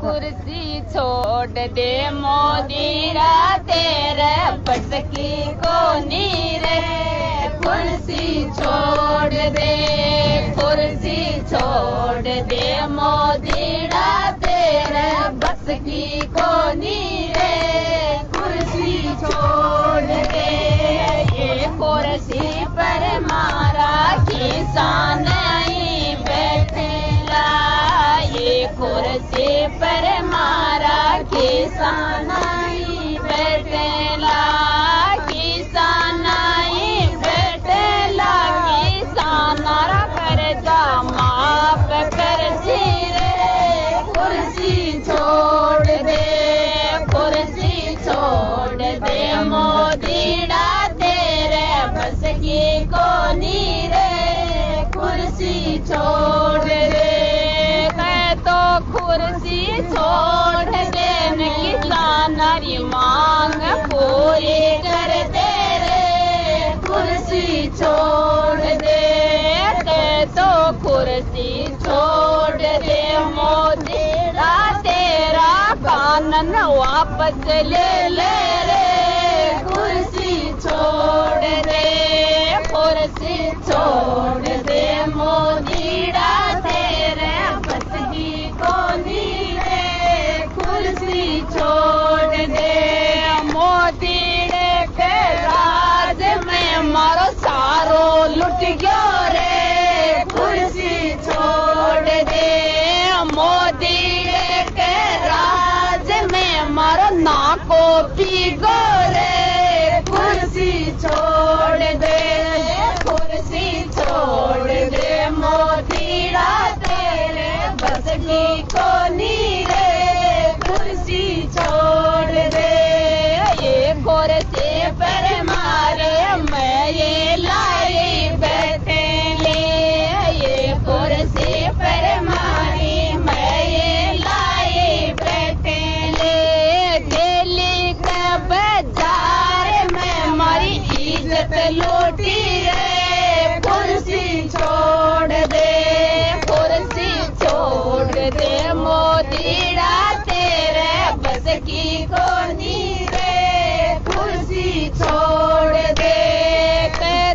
कुर्सी छोड़ दे मोदीरा तेरे पटकी को नीरे। कुर्सी छोड़ दे, कुर्सी छोड़ दे मोदीरा तेरे बस की को नीरे। कुर्सी छोड़ दे, ये कुर्सी पर मारा किसान ही बैठेला। ये कुर्सी पर मारा किसान ही बैठेला। किसान ही बैठेला, किसान कर्जा माफ कर रे। कुर्सी छोड़ दे, कुर्सी छोड़ दे मोदीड़ा तेरे बस की को नीरे। कुर्सी छोड़ दे, तो कुर्सी छोड़ दे, किसान की मांग पूरी कर दे रे। कुर्सी छोड़ दे, तो कुर्सी छोड़ दे मोदीड़ा तेरा कानून वापस ले ले रे। कुर्सी छोड़ दे, कुर्सी छोड़ दे मोदीड़ा तेरे बस की को नीरे। कुर्सी छोड़ दे, मोदीड़े के राज में मारो सारो लुट गयो रे। कुर्सी छोड़ दे, मोदीड़े के राज में मारो नाको पी गो रे। कुर्सी छोड़ दे, कुर्सी छोड़ दे मोदीड़ा तेरे बस की को नीरे। कुर्सी छोड़ दे, ये कुर्सी पर मारे मैं ये लाई बैठे ले। ये कुर्सी पर मारी मैं ये लाई बैठे ले। दिल्ली के बाजार में मारी इज्जत लूटी रे। कुर्सी छोड़ दे, कुर्सी छोड़ दे मोदीड़ा तेरे बस की को नीरे। कुर्सी छोड़ दे,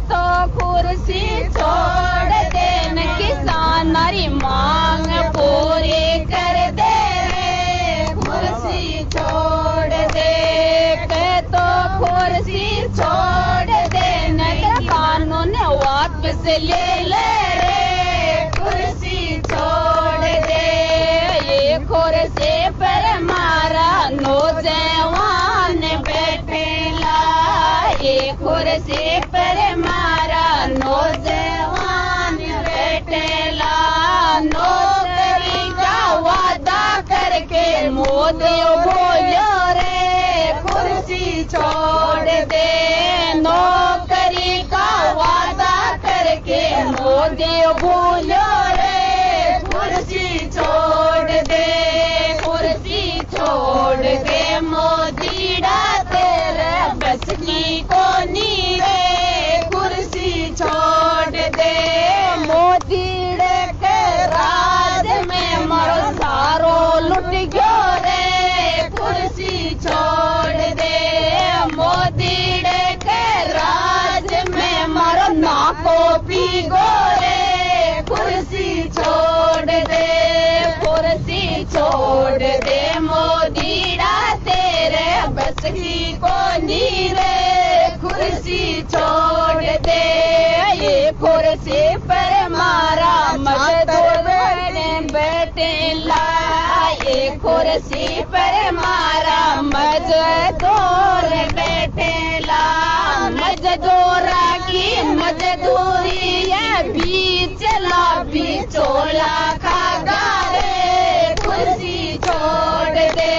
तो कुर्सी छोड़ दे, किसान की मांग पूरी कर दे रे। कुर्सी छोड़ दे, तो कुर्सी छोड़ दे, कानून वापस ले ले रे। कुर्सी छोड़ दे, ये कुर्सी पर मारा नौजवान बैठेला। ये कुर्सी पर मारा नौजवान बैठेला। नौकरी का वादा करके मोदी बोलो रे। कुर्सी छोड़ दे, नौकरी का वादा करके मोदी बोलो रे। कुर्सी छोड़ दे, कुर्सी छोड़ दे मोदीड़ा तेरे बस की को नीरे। कुर्सी छोड़ दे, मोदीड़े के राज में मारो सारो लुट गयो रे। कुर्सी छोड़ दे, मोदीड़े के राज में मारो नाको पी गो रे। कुर्सी छोड़ दे, कुर्सी छोड़ दे मोदीड़ा तेरे बस की को नीरे। कुर्सी छोड़ दे, ये कुर्सी पर मारा मजदूर बैठेला। ये कुर्सी पर मारा मजदूर बैठेला। मजदूरा की मजदूरी है बीच ला बिचोला खा गारे। कुर्सी छोड़ दे,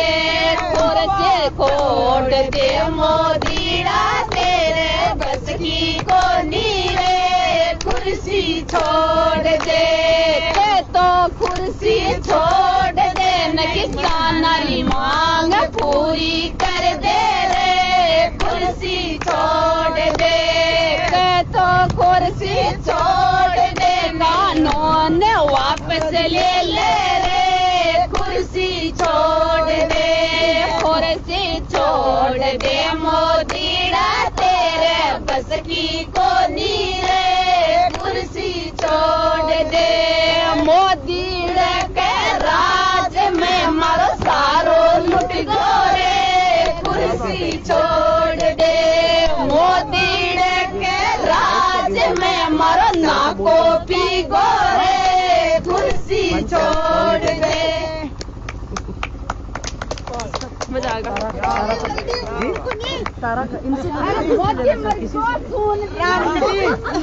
कुर्सी छोड़ दे मोदीड़ा तेरे बस की को नीरे। कुर्सी छोड़ दे, तो कुर्सी छोड़ दे, किसान की मांग पूरी कर दे रे। कुर्सी छोड़ दे, तो कुर्सी छोड़ दे, कानून वापस ले ले रे। कुर्सी छोड़ बस की को नीरे कुर्सी छोड़ दे। मोदी के राज में मारो सारो लुट गोरे कुर्सी छोड़ दे। मोदी के राज में मारो नाको पी गोरे कुर्सी छोड़ दे। मजा आ गया।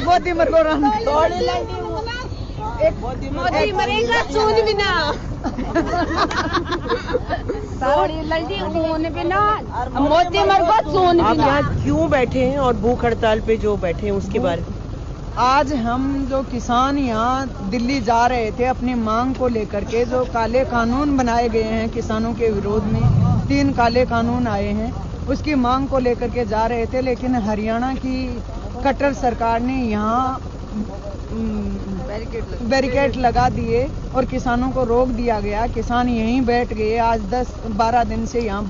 मोदी मरेगा खून बिना। खून बिना मोदी मरेगा खून बिना। आप यहाँ क्यों बैठे हैं और भूख हड़ताल पे जो बैठे हैं उसके बारे में? आज हम जो किसान यहाँ दिल्ली जा रहे थे अपनी मांग को लेकर के, जो काले कानून बनाए गए हैं किसानों के विरोध में, 3 काले कानून आए हैं, उसकी मांग को लेकर के जा रहे थे। लेकिन हरियाणा की कट्टर सरकार ने यहाँ बैरिकेड लगा दिए और किसानों को रोक दिया गया। किसान यहीं बैठ गए। आज 10-12 दिन से यहाँ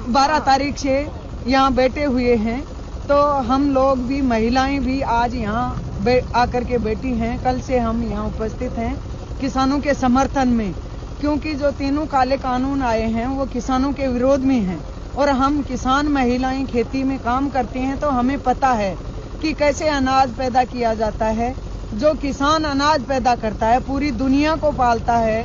12 तारीख से यहाँ बैठे हुए हैं। तो हम लोग भी, महिलाएं भी आज यहाँ आकर के बैठी हैं। कल से हम यहाँ उपस्थित हैं किसानों के समर्थन में, क्योंकि जो 3 काले कानून आए हैं वो किसानों के विरोध में हैं। और हम किसान महिलाएं खेती में काम करते हैं तो हमें पता है कि कैसे अनाज पैदा किया जाता है। जो किसान अनाज पैदा करता है पूरी दुनिया को पालता है,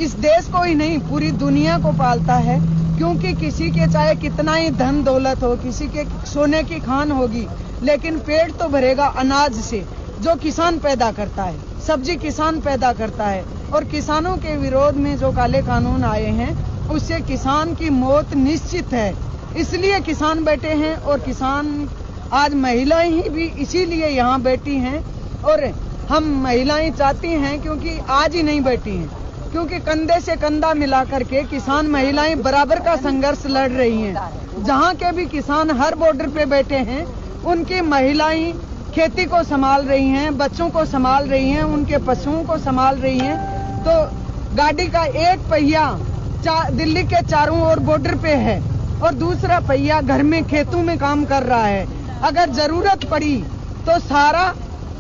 इस देश को ही नहीं पूरी दुनिया को पालता है। क्योंकि किसी के चाहे कितना ही धन दौलत हो, किसी के सोने की खान होगी, लेकिन पेट तो भरेगा अनाज से जो किसान पैदा करता है, सब्जी किसान पैदा करता है। और किसानों के विरोध में जो काले कानून आए हैं उससे किसान की मौत निश्चित है। इसलिए किसान बैठे हैं। और किसान आज महिलाएं ही भी इसीलिए यहाँ बैठी हैं। और हम महिलाएं चाहती हैं, क्योंकि आज ही नहीं बैठी हैं, क्योंकि कंधे से कंधा मिला करके किसान महिलाएं बराबर का संघर्ष लड़ रही हैं। जहाँ के भी किसान हर बॉर्डर पे बैठे हैं, उनकी महिलाएं खेती को संभाल रही हैं, बच्चों को संभाल रही हैं, उनके पशुओं को संभाल रही हैं। तो गाड़ी का एक पहिया दिल्ली के चारों ओर बॉर्डर पे है और दूसरा पहिया घर में खेतों में काम कर रहा है। अगर जरूरत पड़ी तो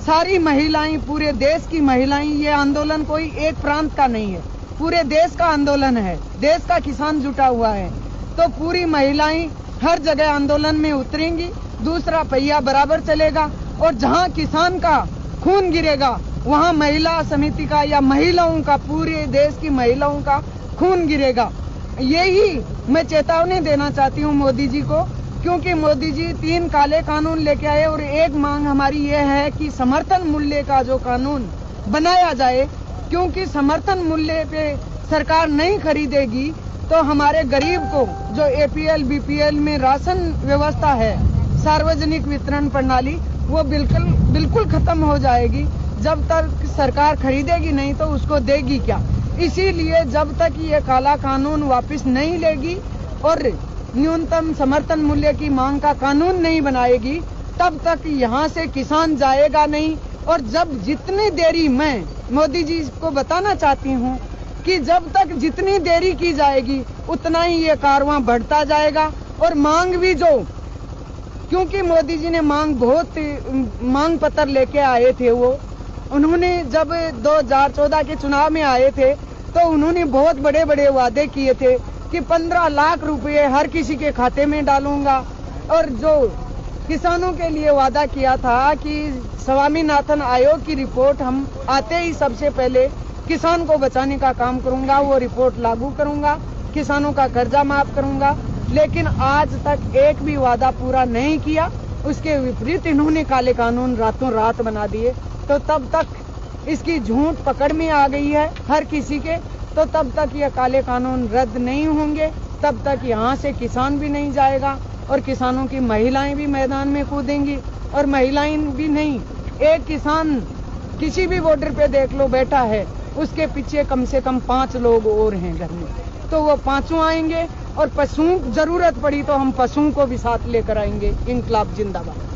सारी महिलाएं, पूरे देश की महिलाएं, ये आंदोलन कोई एक प्रांत का नहीं है, पूरे देश का आंदोलन है। देश का किसान जुटा हुआ है। तो पूरी महिलाएं हर जगह आंदोलन में उतरेंगी, दूसरा पहिया बराबर चलेगा। और जहां किसान का खून गिरेगा वहां महिला समिति का या महिलाओं का, पूरे देश की महिलाओं का खून गिरेगा। यही मैं चेतावनी देना चाहती हूँ मोदी जी को, क्योंकि मोदी जी 3 काले कानून लेके आए। और एक मांग हमारी ये है कि समर्थन मूल्य का जो कानून बनाया जाए, क्योंकि समर्थन मूल्य पे सरकार नहीं खरीदेगी तो हमारे गरीब को, जो APL BPL में राशन व्यवस्था है, सार्वजनिक वितरण प्रणाली, वो बिल्कुल खत्म हो जाएगी। जब तक सरकार खरीदेगी नहीं तो उसको देगी क्या। इसीलिए जब तक ये काला कानून वापस नहीं लेगी और न्यूनतम समर्थन मूल्य की मांग का कानून नहीं बनाएगी, तब तक यहाँ से किसान जाएगा नहीं। और जब जितनी देरी, मैं मोदी जी को बताना चाहती हूँ कि जब तक जितनी देरी की जाएगी उतना ही ये कारवां बढ़ता जाएगा। और मांग भी जो, क्योंकि मोदी जी ने मांग पत्र लेके आए थे, वो उन्होंने जब 2014 के चुनाव में आए थे तो उन्होंने बहुत बड़े बड़े वादे किए थे कि 15 लाख रुपए हर किसी के खाते में डालूंगा। और जो किसानों के लिए वादा किया था कि स्वामीनाथन आयोग की रिपोर्ट हम आते ही सबसे पहले किसान को बचाने का काम करूंगा, वो रिपोर्ट लागू करूंगा, किसानों का कर्जा माफ करूंगा। लेकिन आज तक एक भी वादा पूरा नहीं किया। उसके विपरीत इन्होंने काले कानून रातों रात बना दिए। तो तब तक इसकी झूठ पकड़ में आ गई है हर किसी के। तो तब तक ये काले कानून रद्द नहीं होंगे, तब तक यहाँ से किसान भी नहीं जाएगा और किसानों की महिलाएं भी मैदान में कूदेंगी। और महिलाएं भी नहीं, एक किसान किसी भी बॉर्डर पे देख लो बैठा है, उसके पीछे कम से कम 5 लोग और हैं घर में। तो वो 5 आएंगे और पशुओं जरूरत पड़ी तो हम पशुओं को भी साथ लेकर आएंगे। इनकलाब जिंदाबाद।